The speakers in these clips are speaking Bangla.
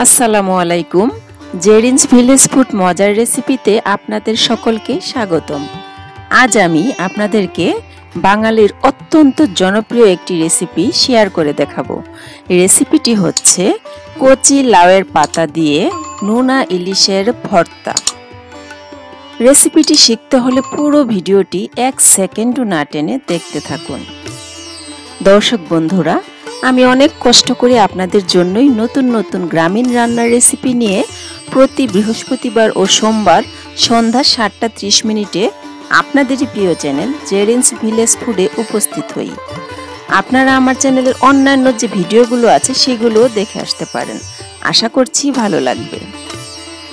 আসসালামু আলাইকুম। জেরিনস ভিলেজ ফুড মজার রেসিপিতে আপনাদের সকলকে স্বাগতম। আজ আমি আপনাদেরকে বাঙালির অত্যন্ত জনপ্রিয় একটি রেসিপি শেয়ার করে দেখাবো। রেসিপিটি হচ্ছে কচি লাউয়ের পাতা দিয়ে নোনা ইলিশের ভর্তা। রেসিপিটি শিখতে হলে পুরো ভিডিওটি 1 সেকেন্ডও না টেনে দেখতে থাকুন। দর্শক বন্ধুরা, আমি অনেক কষ্ট করে আপনাদের জন্যই নতুন নতুন গ্রামীণ রান্নার রেসিপি নিয়ে প্রতি বৃহস্পতিবার ও সোমবার সন্ধ্যা 7:30 আপনাদেরই প্রিয় চ্যানেল জেরিনস ভিলেজ ফুডে উপস্থিত হই। আপনারা আমার চ্যানেলের অন্যান্য যে ভিডিওগুলো আছে সেগুলোও দেখে আসতে পারেন। আশা করছি ভালো লাগবে।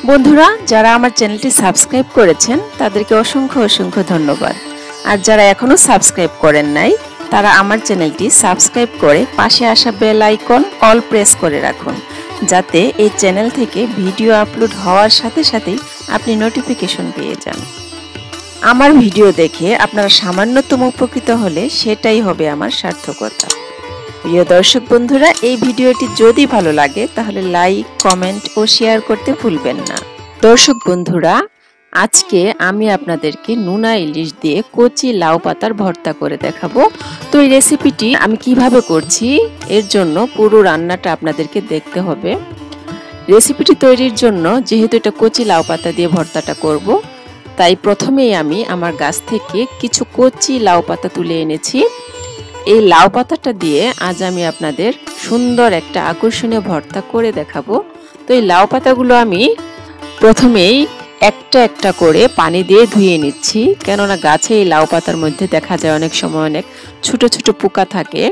বন্ধুরা, যারা আমার চ্যানেলটি সাবস্ক্রাইব করেছেন তাদেরকে অসংখ্য অসংখ্য ধন্যবাদ। আর যারা এখনো সাবস্ক্রাইব করেন নাই তারা আমার চ্যানেলটি সাবস্ক্রাইব করে পাশে আসা বেল আইকন অল প্রেস করে রাখুন, যাতে এই চ্যানেল থেকে ভিডিও আপলোড হওয়ার সাথে সাথেই আপনি নোটিফিকেশন পেয়ে যান। আমার ভিডিও দেখে আপনারা সামান্যতম উপকৃত হলে সেটাই হবে আমার সার্থকতা। প্রিয় দর্শক বন্ধুরা, এই ভিডিওটি যদি ভালো লাগে তাহলে লাইক, কমেন্ট ও শেয়ার করতে ভুলবেন না। দর্শক বন্ধুরা, আজকে আমি আপনাদেরকে নোনা ইলিশ দিয়ে কচি লাউ পাতার ভর্তা করে দেখাবো। তো এই রেসিপিটি আমি কিভাবে করছি এর জন্য পুরো রান্নাটা আপনাদেরকে দেখতে হবে। রেসিপিটি তৈরির জন্য যেহেতু এটা কচি লাউ পাতা দিয়ে ভর্তাটা করব, তাই প্রথমেই আমি আমার গাছ থেকে কিছু কচি লাউ পাতা তুলে এনেছি। এই লাউ পাতাটা দিয়ে আজ আমি আপনাদের সুন্দর একটা আকর্ষণীয় ভর্তা করে দেখাবো। তো এই লাউ পাতাগুলো আমি প্রথমেই একটা একটা করে পানি দিয়ে ধুয়ে নিচ্ছি, কেননা গাছে এই লাউ পাতার মধ্যে দেখা যায় অনেক সময় অনেক ছোট ছোট পোকা থাকে,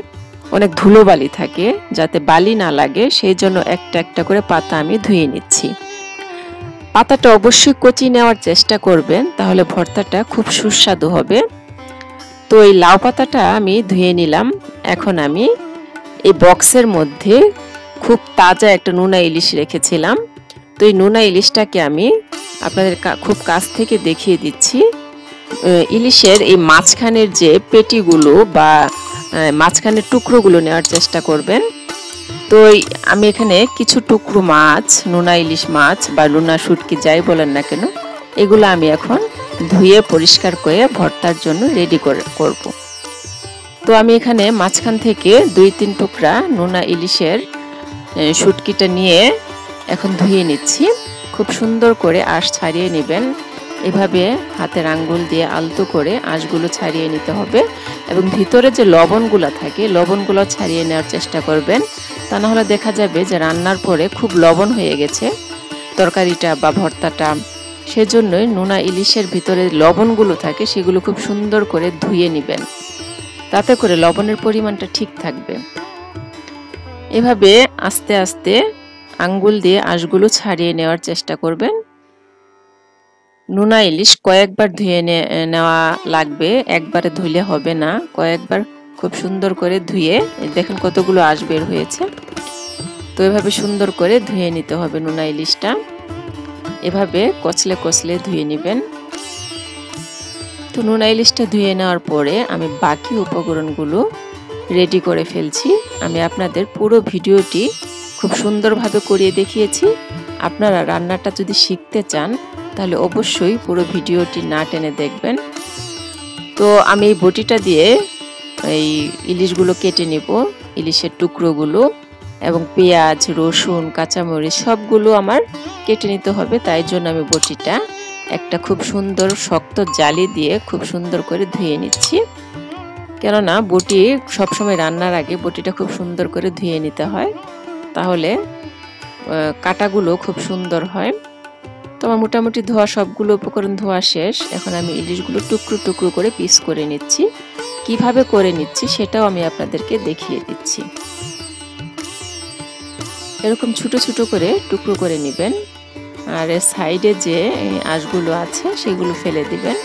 অনেক ধুলোবালি থাকে, যাতে বালি না লাগে সেই জন্য একটা একটা করে পাতা আমি ধুয়ে নিচ্ছি। পাতাটা অবশ্যই কচি নেওয়ার চেষ্টা করবেন, তাহলে ভর্তাটা খুব সুস্বাদু হবে। তো এই লাউ পাতাটা আমি ধুয়ে নিলাম। এখন আমি এই বক্সের মধ্যে খুব তাজা একটা নোনা ইলিশ রেখেছিলাম। তো এই নোনা ইলিশটাকে আমি আপনাদের খুব কাছ থেকে দেখিয়ে দিচ্ছি। ইলিশের এই মাঝখানের যে পেটিগুলো বা মাঝখানের টুকরোগুলো নেওয়ার চেষ্টা করবেন। তো আমি এখানে কিছু টুকরো মাছ, নোনা ইলিশ মাছ বা নোনা শুটকি যাই বলেন না কেন, এগুলো আমি এখন ধুয়ে পরিষ্কার করে ভর্তার জন্য রেডি করব। তো আমি এখানে মাঝখান থেকে 2-3 টুকরা নোনা ইলিশের শুটকিটা নিয়ে এখন ধুয়ে নিচ্ছি। খুব সুন্দর করে আঁশ ছাড়িয়ে নেবেন। এভাবে হাতের আঙ্গুল দিয়ে আলতো করে আঁশগুলো ছাড়িয়ে নিতে হবে এবং ভিতরে যে লবণগুলো থাকে লবণগুলো ছাড়িয়ে নেওয়ার চেষ্টা করবেন। তা না হলে দেখা যাবে যে রান্নার পরে খুব লবণ হয়ে গেছে তরকারিটা বা ভর্তাটা। সেজন্যই নোনা ইলিশের ভিতরে লবণগুলো থাকে সেগুলো খুব সুন্দর করে ধুয়ে নেবেন, তাতে করে লবণের পরিমাণটা ঠিক থাকবে। এভাবে আস্তে আস্তে আঙ্গুল দিয়ে আঁশগুলো ছাড়িয়ে নেওয়ার চেষ্টা করবেন। নোনা ইলিশ কয়েকবার ধুয়ে নেওয়া লাগবে, একবারে ধুলে হবে না, কয়েকবার খুব সুন্দর করে ধুয়ে, দেখেন কতগুলো আঁশ বের হয়েছে। তো এভাবে সুন্দর করে ধুয়ে নিতে হবে নোনা ইলিশটা। এভাবে কচলে কচলে ধুয়ে নেবেন। তো নোনা ইলিশটা ধুয়ে নেওয়ার পরে আমি বাকি উপকরণগুলো রেডি করে ফেলছি। আমি আপনাদের পুরো ভিডিওটি খুব সুন্দরভাবে করিয়ে দেখিয়েছি। আপনারা রান্নাটা যদি শিখতে চান তাহলে অবশ্যই পুরো ভিডিওটি না টেনে দেখবেন। তো আমি এই বটিটা দিয়ে এই ইলিশগুলো কেটে নেব, ইলিশের টুকরোগুলো, এবং পেঁয়াজ, রসুন, কাঁচামরিচ সবগুলো আমার কেটে নিতে হবে। তাই জন্য আমি বটিটা একটা খুব সুন্দর শক্ত জালি দিয়ে খুব সুন্দর করে ধুয়ে নিচ্ছি, কেননা বটি সবসময় রান্নার আগে বটিটা খুব সুন্দর করে ধুয়ে নিতে হয়, তাহলে কাটাগুলো খুব সুন্দর হয়। তো আমার মোটামুটি ধোয়া সবগুলো উপকরণ ধোয়া শেষ। এখন আমি ইলিশগুলো টুকরো টুকরো করে পিস করে নিচ্ছি। কিভাবে করে নিচ্ছি সেটাও আমি আপনাদেরকে দেখিয়ে দিচ্ছি। এরকম ছোট ছোট করে টুকরো করে নেবেন, আর এর সাইডে যে আঁশগুলো আছে সেগুলো ফেলে দিবেন।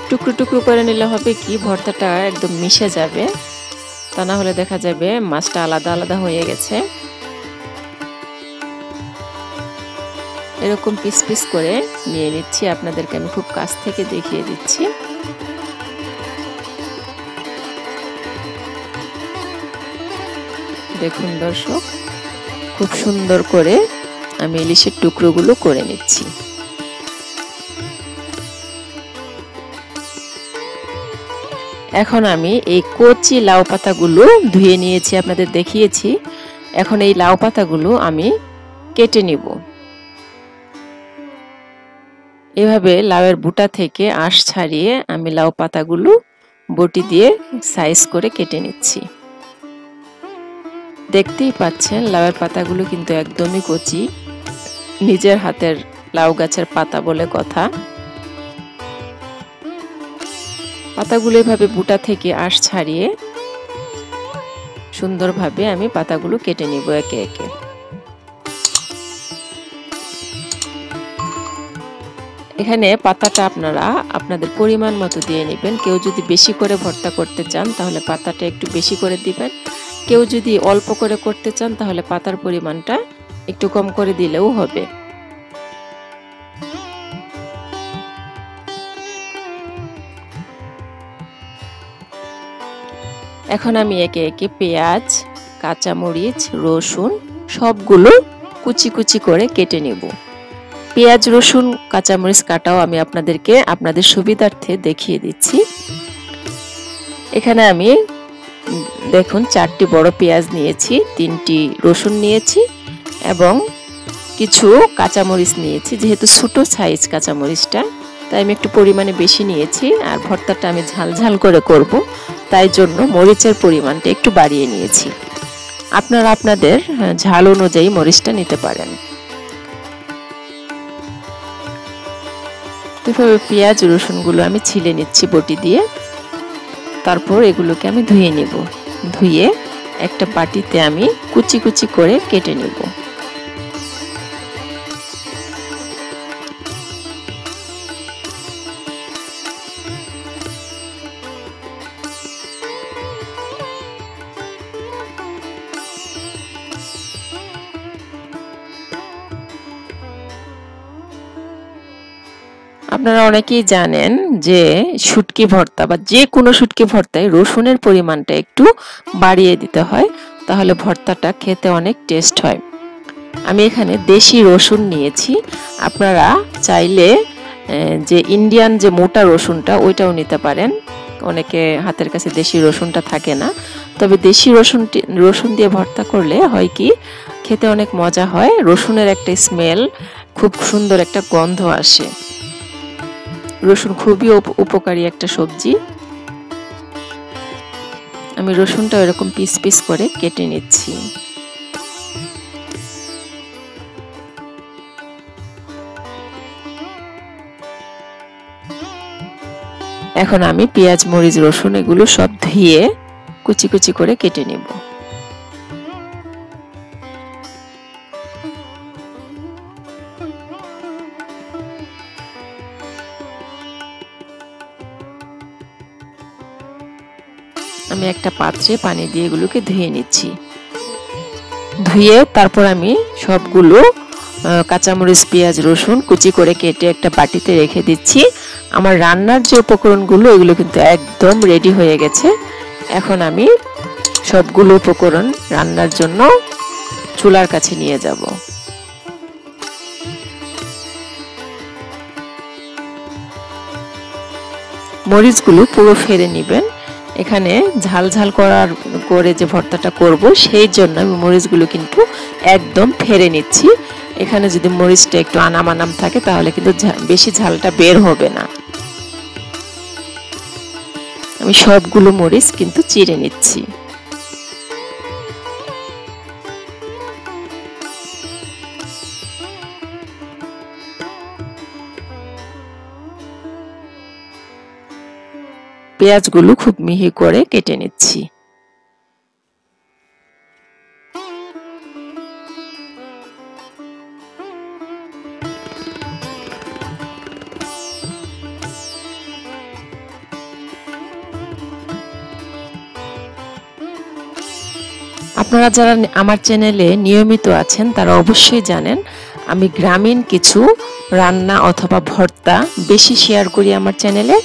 টুকরো টুকরো করে নিলে হবে কি, ভর্তাটা একদম মিশে যাবে, তা না হলে দেখা যাবে মাছটা আলাদা আলাদা হয়ে গেছে। এরকম পিস পিস করে নিয়ে নিচ্ছি, আপনাদেরকে আমি খুব কাছ থেকে দেখিয়ে দিচ্ছি। দেখুন দর্শক, খুব সুন্দর করে আমি ইলিশের টুকরোগুলো করে নিচ্ছি। এখন আমি এই কচি লাউ পাতাগুলো ধুয়ে নিয়েছি, আপনাদের দেখিয়েছি। এখন এই লাউ পাতাগুলো আমি কেটে নিব। এভাবে লাউয়ের বুটা থেকে আঁশ ছাড়িয়ে আমি লাউ পাতাগুলো বটি দিয়ে সাইজ করে কেটে নিচ্ছি। দেখতেই পাচ্ছেন লাউয়ের পাতাগুলো কিন্তু একদমই কচি, নিজের হাতের লাউ গাছের পাতা বলে কথা। পাতাগুলো এভাবে বুটা থেকে আঁশ ছাড়িয়ে সুন্দরভাবে আমি পাতাগুলো কেটে নিব একে একে। এখানে পাতাটা আপনারা আপনাদের পরিমাণ মতো দিয়ে নেবেন। কেউ যদি বেশি করে ভর্তা করতে চান তাহলে পাতাটা একটু বেশি করে দিবেন, কেউ যদি অল্প করে করতে চান তাহলে পাতার পরিমাণটা একটু কম করে দিলেও হবে। এখন আমি একে একে পেঁয়াজ, কাঁচামরিচ, রসুন সবগুলো কুচি কুচি করে কেটে নেব। পেঁয়াজ, রসুন, কাঁচামরিচ কাটাও আমি আপনাদেরকে আপনাদের সুবিধার্থে দেখিয়ে দিচ্ছি। এখানে আমি দেখুন 4টি বড় পেঁয়াজ নিয়েছি, 3টি রসুন নিয়েছি এবং কিছু কাঁচামরিচ নিয়েছি। যেহেতু ছোট সাইজ কাঁচামরিচটা, তাই আমি একটু পরিমাণে বেশি নিয়েছি। আর ভর্তাটা আমি ঝাল ঝাল করে করব, তাই জন্য মরিচের পরিমাণটা একটু বাড়িয়ে নিয়েছি। আপনারা আপনাদের ঝাল অনুযায়ী মরিচটা নিতে পারেন। এভাবে পেঁয়াজ রসুনগুলো আমি ছিলে নিচ্ছি বটি দিয়ে। তারপর এগুলোকে আমি ধুয়ে নেব। ধুয়ে একটা বাটিতে আমি কুচি কুচি করে কেটে নেব। আপনারা অনেকেই জানেন যে শুটকি ভর্তা বা যে কোনো শুটকি ভর্তায় রসুনের পরিমাণটা একটু বাড়িয়ে দিতে হয়, তাহলে ভর্তাটা খেতে অনেক টেস্ট হয়। আমি এখানে দেশি রসুন নিয়েছি। আপনারা চাইলে যে ইন্ডিয়ান যে মোটা রসুনটা ওইটাও নিতে পারেন। অনেকে হাতের কাছে দেশি রসুনটা থাকে না, তবে দেশি রসুন দিয়ে ভর্তা করলে হয় কি খেতে অনেক মজা হয়। রসুনের একটা স্মেল, খুব সুন্দর একটা গন্ধ আসে। রসুন খুবই উপকারী একটা সবজি। আমি রসুনটা এরকম পিস পিস করে কেটে নিচ্ছি। এখন আমি পেঁয়াজ, মরিচ, রসুন এগুলো সব ধুয়ে কুচি কুচি করে কেটে নেব। আমি একটা পাত্রে পানি দিয়ে এগুলোকে ধুয়ে নিচ্ছি। ধুয়ে তারপর আমি সবগুলো কাঁচামরিচ, পেঁয়াজ, রসুন কুচি করে কেটে একটা বাটিতে রেখে দিচ্ছি। আমার রান্নার যে উপকরণগুলো এগুলো কিন্তু একদম রেডি হয়ে গেছে। এখন আমি সবগুলো উপকরণ রান্নার জন্য চুলার কাছে নিয়ে যাব। মরিচগুলো পুরো ফেলে নেবেন। এখানে ঝাল ঝাল করে যে ভর্তাটা করব সেই জন্য আমি মরিচগুলো কিন্তু একদম ফেলে নিচ্ছি। এখানে যদি মরিচটা একটু আনাম আনাম থাকে তাহলে কিন্তু বেশি ঝালটা বের হবে না। আমি সবগুলো মরিচ কিন্তু চিড়ে নিচ্ছি। পেঁয়াজগুলো খুব মিহি করে কেটে নিচ্ছি। আপনারা যারা আমার চ্যানেলে নিয়মিত আছেন তারা অবশ্যই জানেন আমি গ্রামীণ কিছু রান্না অথবা ভর্তা বেশি শেয়ার করি আমার চ্যানেলে।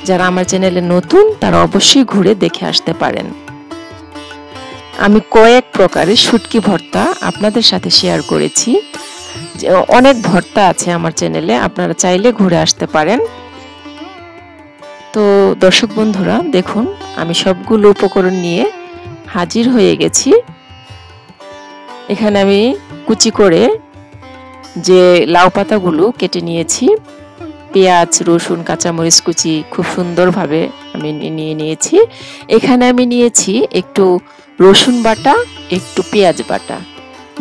যারা আমার চ্যানেলে নতুন তারা অবশ্যই ঘুরে দেখে আসতে পারেন। আমি কয়েক প্রকারের শুটকি ভর্তা আপনাদের সাথে শেয়ার করেছি। অনেক ভর্তা আছে আমার চ্যানেলে, আপনারা চাইলে ঘুরে আসতে পারেন। তো দর্শক বন্ধুরা দেখুন, আমি সবগুলো উপকরণ নিয়ে হাজির হয়ে গেছি। এখানে আমি কুচি করে যে লাউ পাতাগুলো কেটে নিয়েছি, পেঁয়াজ, রসুন, কাঁচামরিচ কুচি খুব সুন্দরভাবে আমি নিয়ে নিয়েছি। এখানে আমি নিয়েছি একটু রসুন বাটা, একটু পেঁয়াজ বাটা,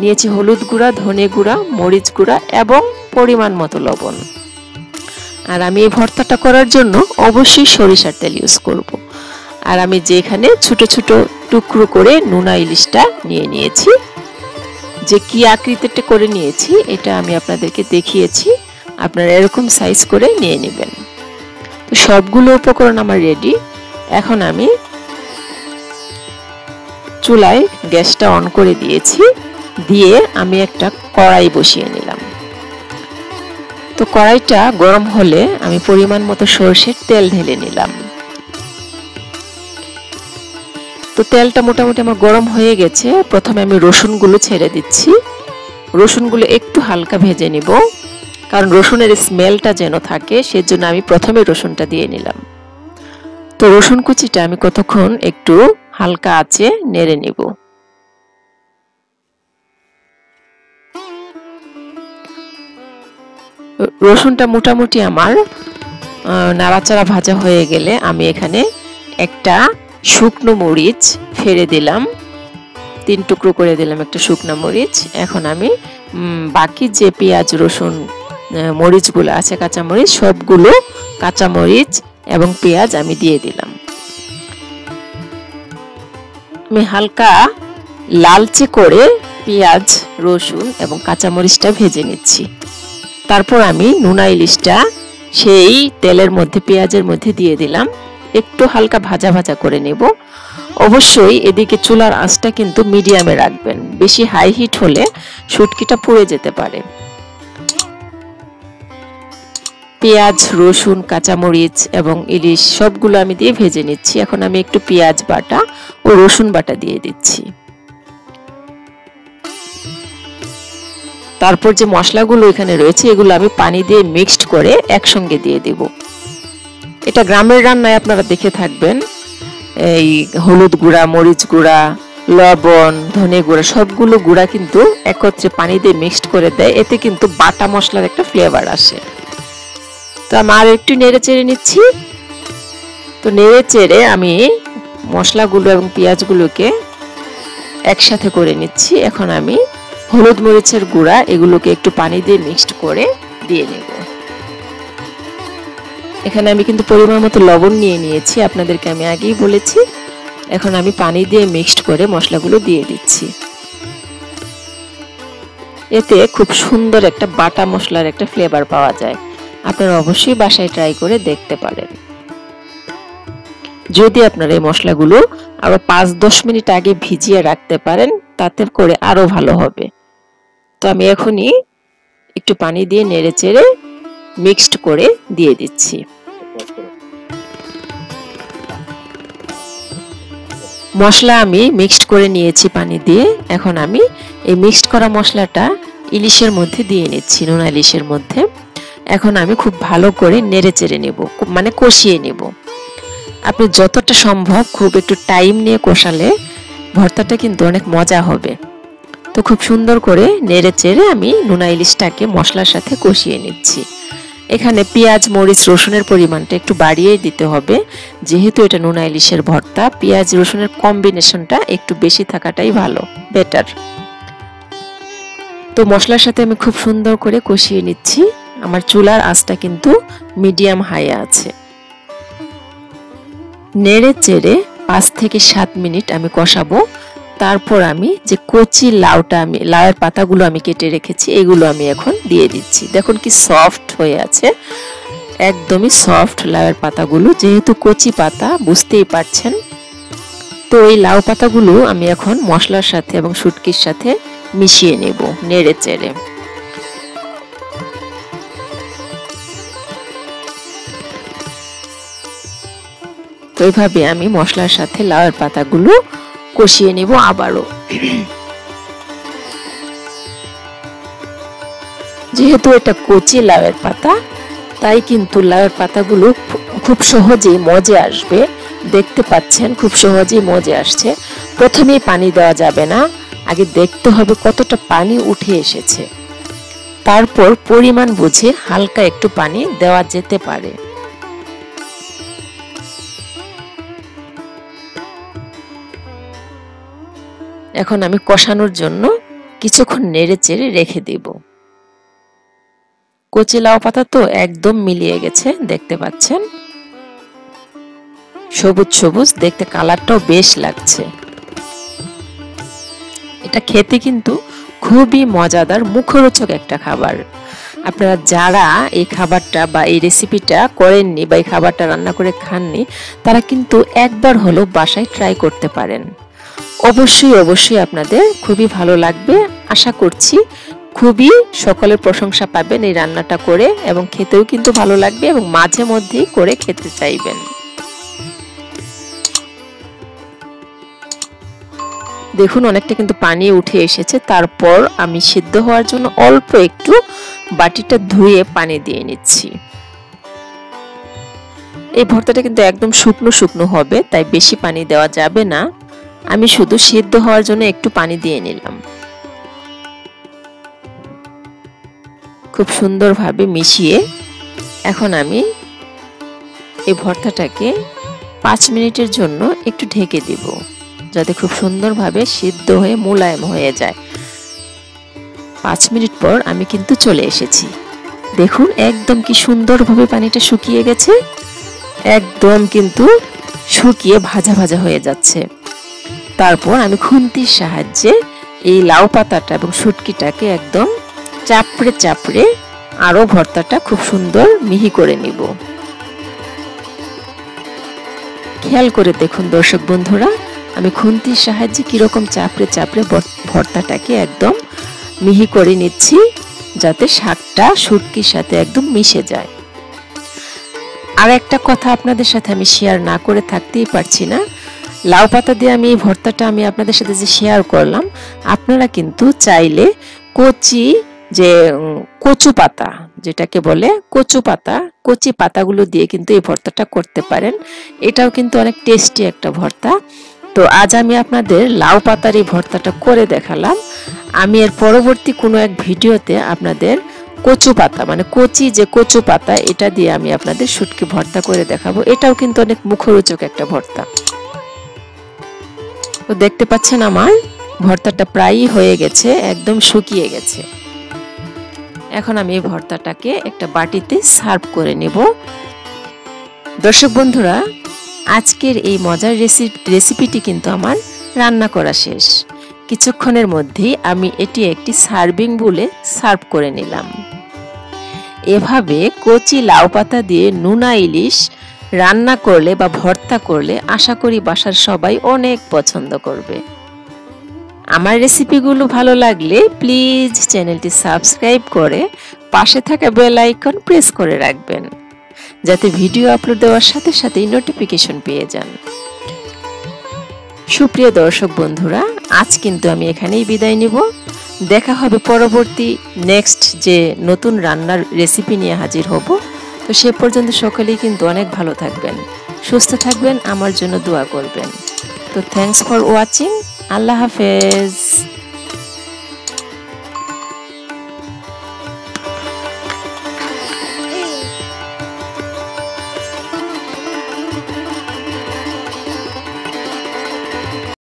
নিয়েছি হলুদ গুঁড়া, ধনে গুঁড়া, মরিচ গুঁড়া এবং পরিমাণ মতো লবণ। আর আমি এই ভর্তাটা করার জন্য অবশ্যই সরিষার তেল ইউজ করব। আর আমি যে এখানে ছোট ছোট টুকরো করে নোনা ইলিশটা নিয়ে নিয়েছি। যে কি আকৃতিতে করে নিয়েছি এটা আমি আপনাদেরকে দেখিয়েছি, আপনারা এরকম সাইজ করে নিয়ে নেবেন। তো সবগুলো উপকরণ আমার রেডি। এখন আমি চুলায় গ্যাসটা অন করে দিয়েছি, দিয়ে আমি একটা কড়াই বসিয়ে নিলাম। তো কড়াইটা গরম হলে আমি পরিমাণ মতো সরষের তেল ঢেলে নিলাম। তো তেলটা মোটামুটি আমার গরম হয়ে গেছে। প্রথমে আমি রসুনগুলো ছেড়ে দিচ্ছি। রসুনগুলো একটু হালকা ভেজে নিব, কারণ রসুনের স্মেলটা যেন থাকে, সেজন্য আমি প্রথমে রসুনটা দিয়ে নিলাম। তো রসুন কুচিটা আমি কতক্ষণ একটু হালকা আঁচে নেড়ে নিব। রসুনটা মোটামুটি আমার নাড়াচাড়া ভাজা হয়ে গেলে আমি এখানে একটা শুকনো মরিচ ফেলে দিলাম, 3 টুকরো করে দিলাম একটা শুকনো মরিচ। এখন আমি বাকি যে পেঁয়াজ, রসুন, মরিচগুলো আছে, কাঁচামরিচ, সবগুলো কাঁচামরিচ এবং পেঁয়াজ আমি দিয়ে দিলাম। আমি হালকা লালচে করে পেঁয়াজ, রসুন এবং কাঁচামরিচটা ভেজে নিচ্ছি। তারপর আমি নোনা ইলিশটা সেই তেলের মধ্যে, পেঁয়াজের মধ্যে দিয়ে দিলাম। একটু হালকা ভাজা ভাজা করে নেব। অবশ্যই এদিকে চুলার আঁচটা কিন্তু মিডিয়ামে রাখবেন, বেশি হাই হিট হলে শুটকিটা পুড়ে যেতে পারে। পেঁয়াজ, রসুন, কাঁচামরিচ এবং ইলিশ সবগুলো আমি দিয়ে ভেজে নিচ্ছি। এখন আমি একটু পেঁয়াজ বাটা ও রসুন বাটা দিয়ে দিচ্ছি। তারপর যে মশলাগুলো এখানে রয়েছে এগুলো আমি পানি দিয়ে মিক্সড করে একসঙ্গে দিয়ে দেব। এটা গ্রামের রান্নায় আপনারা দেখে থাকবেন, এই হলুদ গুঁড়া, মরিচ গুঁড়া, লবণ, ধনে গুঁড়া সবগুলো গুঁড়া কিন্তু একত্রে পানি দিয়ে মিক্সড করে দেয়, এতে কিন্তু বাটা মশলার একটা ফ্লেভার আসে। তো আমি আর একটু নেড়ে চেড়ে নিচ্ছি। তো নেড়ে চেড়ে আমি মশলাগুলো এবং পেঁয়াজগুলোকে একসাথে করে নিচ্ছি। এখন আমি হলুদ, মরিচের গুঁড়া এগুলোকে একটু পানি দিয়ে মিক্সড করে দিয়ে নেব। এখানে আমি কিন্তু পরিমাণ মতো লবণ নিয়ে নিয়েছি, আপনাদেরকে আমি আগেই বলেছি। এখন আমি পানি দিয়ে মিক্সড করে মশলাগুলো দিয়ে দিচ্ছি। এতে খুব সুন্দর একটা বাটা মশলার একটা ফ্লেভার পাওয়া যায়। আপনারা অবশ্যই বাসায় ট্রাই করে দেখতে পারেন। যদি আপনারা এই মশলাগুলো আরো 5-10 মিনিট আগে ভিজিয়ে রাখতে পারেন, তাতে করে আরো ভালো হবে। তো আমি এখনই একটু পানি দিয়ে নেড়ে চেড়ে মিক্সড করে দিয়ে দিচ্ছি। মশলা আমি মিক্সড করে নিয়েছি পানি দিয়ে। এখন আমি এই মিক্সড করা মশলাটা ইলিশের মধ্যে দিয়ে নিচ্ছি, নোনা ইলিশের মধ্যে। এখন আমি খুব ভালো করে নেড়ে চেড়ে নেব, মানে কষিয়ে নেব। আপনি যতটা সম্ভব খুব একটু টাইম নিয়ে কষালে ভর্তাটা কিন্তু অনেক মজা হবে। তো খুব সুন্দর করে নেড়ে চেড়ে আমি নোনা ইলিশটাকে মশলার সাথে কষিয়ে নিচ্ছি। এখানে পেঁয়াজ, মরিচ, রসুনের পরিমাণটা একটু বাড়িয়ে দিতে হবে, যেহেতু এটা নোনা ইলিশের ভর্তা। পেঁয়াজ রসুনের কম্বিনেশনটা একটু বেশি থাকাটাই ভালো, বেটার। তো মশলার সাথে আমি খুব সুন্দর করে কষিয়ে নিচ্ছি। আমার চুলার আঁচটা কিন্তু মিডিয়াম হাই আছে। নেড়ে চেড়ে 5 থেকে 7 মিনিট আমি কষাবো। তারপর আমি যে কচি লাউয়ের পাতাগুলো আমি কেটে রেখেছি এগুলো আমি এখন দিয়ে দিচ্ছি। দেখুন কি সফট হয়ে আছে, একদমই সফট লাউয়ের পাতাগুলো, যেহেতু কচি পাতা বুঝতেই পারছেন। তো এই লাউ পাতাগুলো আমি এখন মশলার সাথে এবং শুটকির সাথে মিশিয়ে নেব নেড়ে চেড়ে। তো এইভাবে আমি মশলার সাথে লাউয়ের পাতাগুলো কষিয়ে নিব আবারও। যেহেতু এটা কচি লাউয়ের পাতা, তাই কিন্তু লাউয়ের পাতাগুলো খুব সহজেই মজে আসবে। দেখতে পাচ্ছেন খুব সহজেই মজে আসছে। প্রথমেই পানি দেওয়া যাবে না, আগে দেখতে হবে কতটা পানি উঠে এসেছে, তারপর পরিমাণ বুঝে হালকা একটু পানি দেওয়া যেতে পারে। এখন আমি কষানোর জন্য কিছুক্ষণ নেড়ে চেড়ে রেখে দেব। কচি লাউ পাতা তো একদম মিলিয়ে গেছে, দেখতে পাচ্ছেন সবুজ সবুজ, দেখতে কালারটাও বেশ লাগছে। এটা খেতে কিন্তু খুবই মজাদার, মুখরোচক একটা খাবার। আপনারা যারা এই খাবারটা বা এই রেসিপিটা করেননি বা এই খাবারটা রান্না করে খাননি, তারা কিন্তু একবার হলো বাসায় ট্রাই করতে পারেন। অবশ্যই অবশ্যই আপনাদের খুবই ভালো লাগবে। আশা করছি খুবই সকলের প্রশংসা পাবেন এই রান্নাটা করে, এবং খেতেও কিন্তু ভালো লাগবে এবং মাঝে মধ্যেই করে খেতে চাইবেন। দেখুন অনেকটা কিন্তু পানি উঠে এসেছে। তারপর আমি সিদ্ধ হওয়ার জন্য অল্প একটু বাটিটা ধুয়ে পানি দিয়ে নিচ্ছি। এই ভর্তাটা কিন্তু একদম শুকনো শুকনো হবে, তাই বেশি পানি দেওয়া যাবে না। আমি শুধু সিদ্ধ হওয়ার জন্য একটু পানি দিয়ে নিলাম। খুব সুন্দরভাবে মিশিয়ে এখন আমি এই ভর্তাটাকে 5 মিনিটের জন্য একটু ঢেকে দিব, যাতে খুব সুন্দরভাবে সিদ্ধ হয়ে মোলায়েম হয়ে যায়। 5 মিনিট পর আমি কিন্তু চলে এসেছি। দেখুন একদম কি সুন্দরভাবে পানিটা শুকিয়ে গেছে, একদম কিন্তু শুকিয়ে ভাজা ভাজা হয়ে যাচ্ছে। তারপর আমি খুন্তির সাহায্যে এই লাউ পাতাটা এবং শুটকিটাকে একদম চাপড়ে চাপড়ে আরো ভর্তাটা খুব সুন্দর মিহি করে নিব। খেয়াল করে দেখুন দর্শক বন্ধুরা, আমি খুন্তির সাহায্যে কিরকম চাপড়ে চাপড়ে ভর্তাটাকে একদম মিহি করে নিচ্ছি, যাতে শাকটা শুটকির সাথে একদম মিশে যায়। আর একটা কথা আপনাদের সাথে আমি শেয়ার না করে থাকতেই পারছি না। লাউ পাতা দিয়ে আমি এই ভর্তাটা আমি আপনাদের সাথে যে শেয়ার করলাম, আপনারা কিন্তু চাইলে কচি যে কচু পাতা, যেটাকে বলে কচু পাতা, কচি পাতাগুলো দিয়ে কিন্তু এই ভর্তাটা করতে পারেন। এটাও কিন্তু অনেক টেস্টি একটা ভর্তা। তো আজ আমি আপনাদের লাউ পাতার এই ভর্তাটা করে দেখালাম। আমি এর পরবর্তী কোনো এক ভিডিওতে আপনাদের কচু পাতা মানে কচি যে কচু পাতা, এটা দিয়ে আমি আপনাদের শুটকি ভর্তা করে দেখাবো। এটাও কিন্তু অনেক মুখরোচক একটা ভর্তা। তো দেখতে পাচ্ছেন আমার ভর্তাটা প্রায়ই হয়ে গেছে, একদম শুকিয়ে গেছে। এখন আমি এই ভর্তাটাকে একটা বাটিতে সার্ভ করে নেব। দর্শক বন্ধুরা, আজকের এই মজার রেসিপিটি কিন্তু আমার রান্না করা শেষ। কিছুক্ষণের মধ্যেই আমি এটি একটি সার্ভিং বলে সার্ভ করে নিলাম। এভাবে কচি লাউ পাতা দিয়ে নুনা ইলিশ রান্না করলে বা ভর্তা করলে আশা করি বাসার সবাই অনেক পছন্দ করবে। আমার রেসিপিগুলো ভালো লাগলে প্লিজ চ্যানেলটি সাবস্ক্রাইব করে পাশে থাকা বেল আইকন প্রেস করে রাখবেন, যাতে ভিডিও আপলোড দেওয়ার সাথে সাথেই নোটিফিকেশন পেয়ে যান। সুপ্রিয় দর্শক বন্ধুরা, আজ কিন্তু আমি এখানেই বিদায় নিব। দেখা হবে পরবর্তী নেক্সট যে নতুন রান্নার রেসিপি নিয়ে হাজির হব। তো সে পর্যন্ত সকলেই কিন্তু অনেক ভালো থাকবেন, সুস্থ থাকবেন, আমার জন্য দোয়া করবেন। তো থ্যাঙ্কস ফর ওয়াচিং। আল্লাহ হাফেজ।